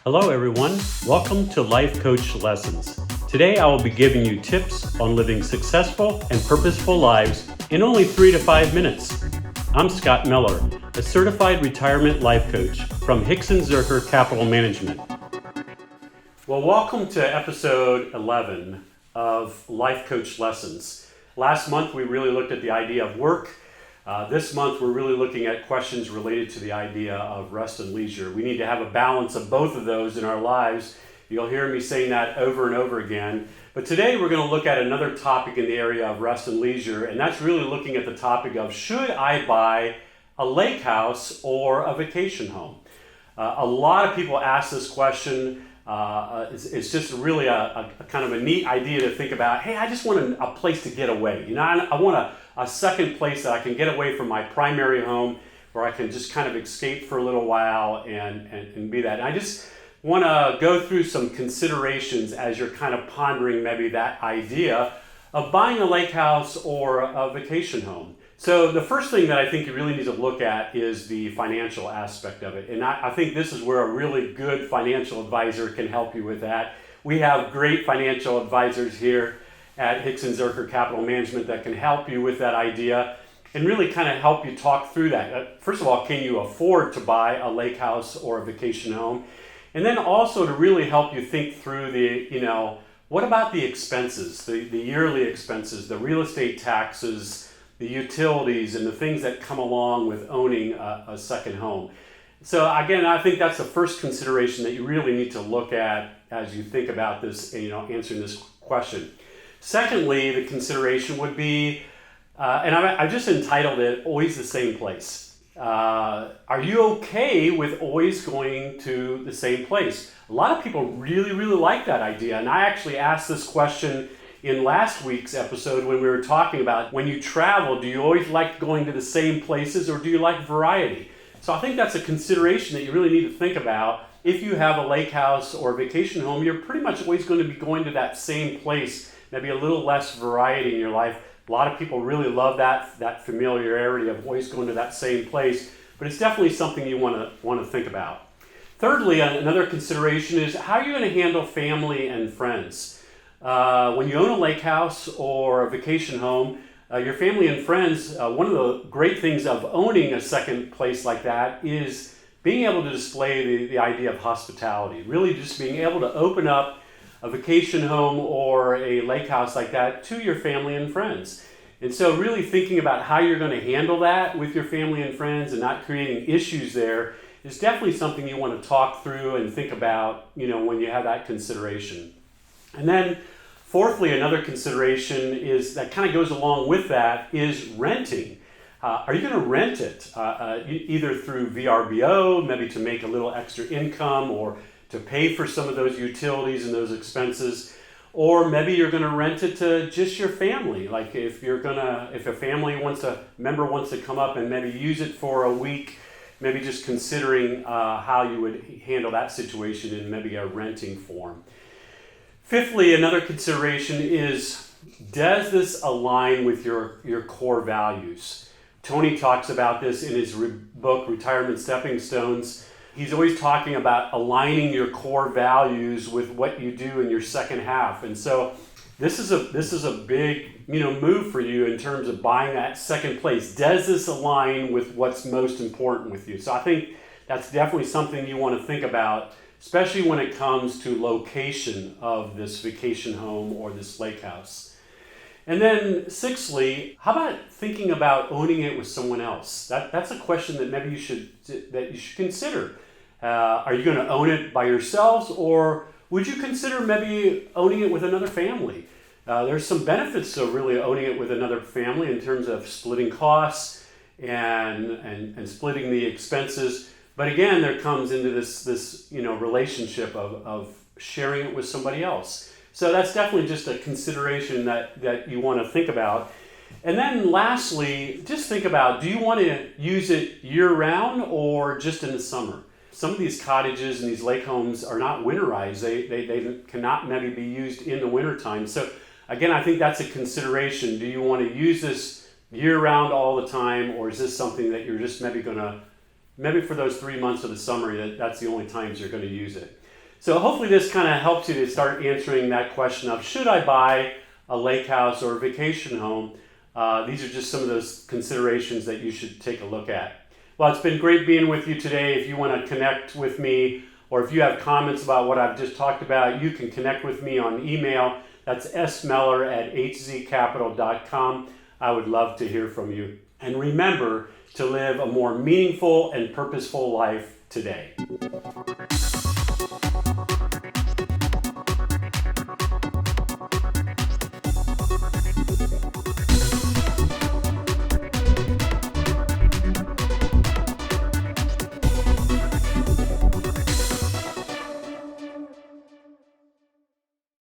Hello everyone, welcome to Life Coach Lessons. Today I will be giving you tips on living successful and purposeful lives in only 3 to 5 minutes. I'm Scott Miller, a certified retirement life coach from Hixon Zuercher Capital Management. Well, welcome to episode 11 of Life Coach Lessons. Last month we really looked at the idea of work. This month we're really looking at questions related to the idea of rest and leisure. We need to have a balance of both of those in our lives. You'll hear me saying that over and over again. But today we're going to look at another topic in the area of rest and leisure, and that's really looking at the topic of should I buy a lake house or a vacation home? A lot of people ask this question. It's just really a kind of a neat idea to think about. Hey, I just want a place to get away. You know, I want a second place that I can get away from my primary home, where I can just kind of escape for a little while and be that. And I just want to go through some considerations as you're kind of pondering maybe that idea of buying a lake house or a vacation home. So the first thing that I think you really need to look at is the financial aspect of it. And I think this is where a really good financial advisor can help you with that. We have great financial advisors here at Hixon Zuercher Capital Management that can help you with that idea and really kind of help you talk through that. First of all, can you afford to buy a lake house or a vacation home? And then also to really help you think through what about the expenses, the yearly expenses, the real estate taxes, the utilities, and the things that come along with owning a second home. So again, I think that's the first consideration that you really need to look at as you think about this, answering this question. Secondly, the consideration would be, and I just entitled it, Always the Same Place. Are you okay with always going to the same place? A lot of people really, really like that idea. And I actually asked this question in last week's episode when we were talking about when you travel, do you always like going to the same places or do you like variety? So I think that's a consideration that you really need to think about. If you have a lake house or a vacation home, you're pretty much always going to be going to that same place, maybe a little less variety in your life. A lot of people really love that familiarity of always going to that same place, but it's definitely something you want to think about. Thirdly, another consideration is how you're going to handle family and friends. When you own a lake house or a vacation home, your family and friends, one of the great things of owning a second place like that is being able to display the idea of hospitality. Really just being able to open up a vacation home or a lake house like that to your family and friends. And so really thinking about how you're going to handle that with your family and friends and not creating issues there is definitely something you want to talk through and think about, when you have that consideration. And then fourthly, another consideration is that kind of goes along with that is renting. Are you going to rent it either through VRBO, maybe to make a little extra income or to pay for some of those utilities and those expenses, or maybe you're going to rent it to just your family. Like if a family member wants to come up and maybe use it for a week, maybe just considering how you would handle that situation in maybe a renting form. Fifthly, another consideration is, does this align with your core values? Tony talks about this in his book, Retirement Stepping Stones. He's always talking about aligning your core values with what you do in your second half. And so this is a big move for you in terms of buying that second place. Does this align with what's most important with you? So I think that's definitely something you want to think about, especially when it comes to location of this vacation home or this lake house. And then sixthly, how about thinking about owning it with someone else? That's a question that maybe you should consider. Are you going to own it by yourselves, or would you consider maybe owning it with another family? There's some benefits to really owning it with another family in terms of splitting costs and splitting the expenses. But again, there comes into this relationship of sharing it with somebody else. So that's definitely just a consideration that you want to think about. And then lastly, just think about, do you want to use it year-round or just in the summer? Some of these cottages and these lake homes are not winterized. They cannot maybe be used in the wintertime. So again, I think that's a consideration. Do you want to use this year-round all the time, or is this something that you're just maybe for those 3 months of the summer, that's the only times you're going to use it? So hopefully this kind of helps you to start answering that question of, should I buy a lake house or a vacation home? These are just some of those considerations that you should take a look at. Well, it's been great being with you today. If you want to connect with me, or if you have comments about what I've just talked about, you can connect with me on email. That's smeller@hzcapital.com. I would love to hear from you. And remember to live a more meaningful and purposeful life today.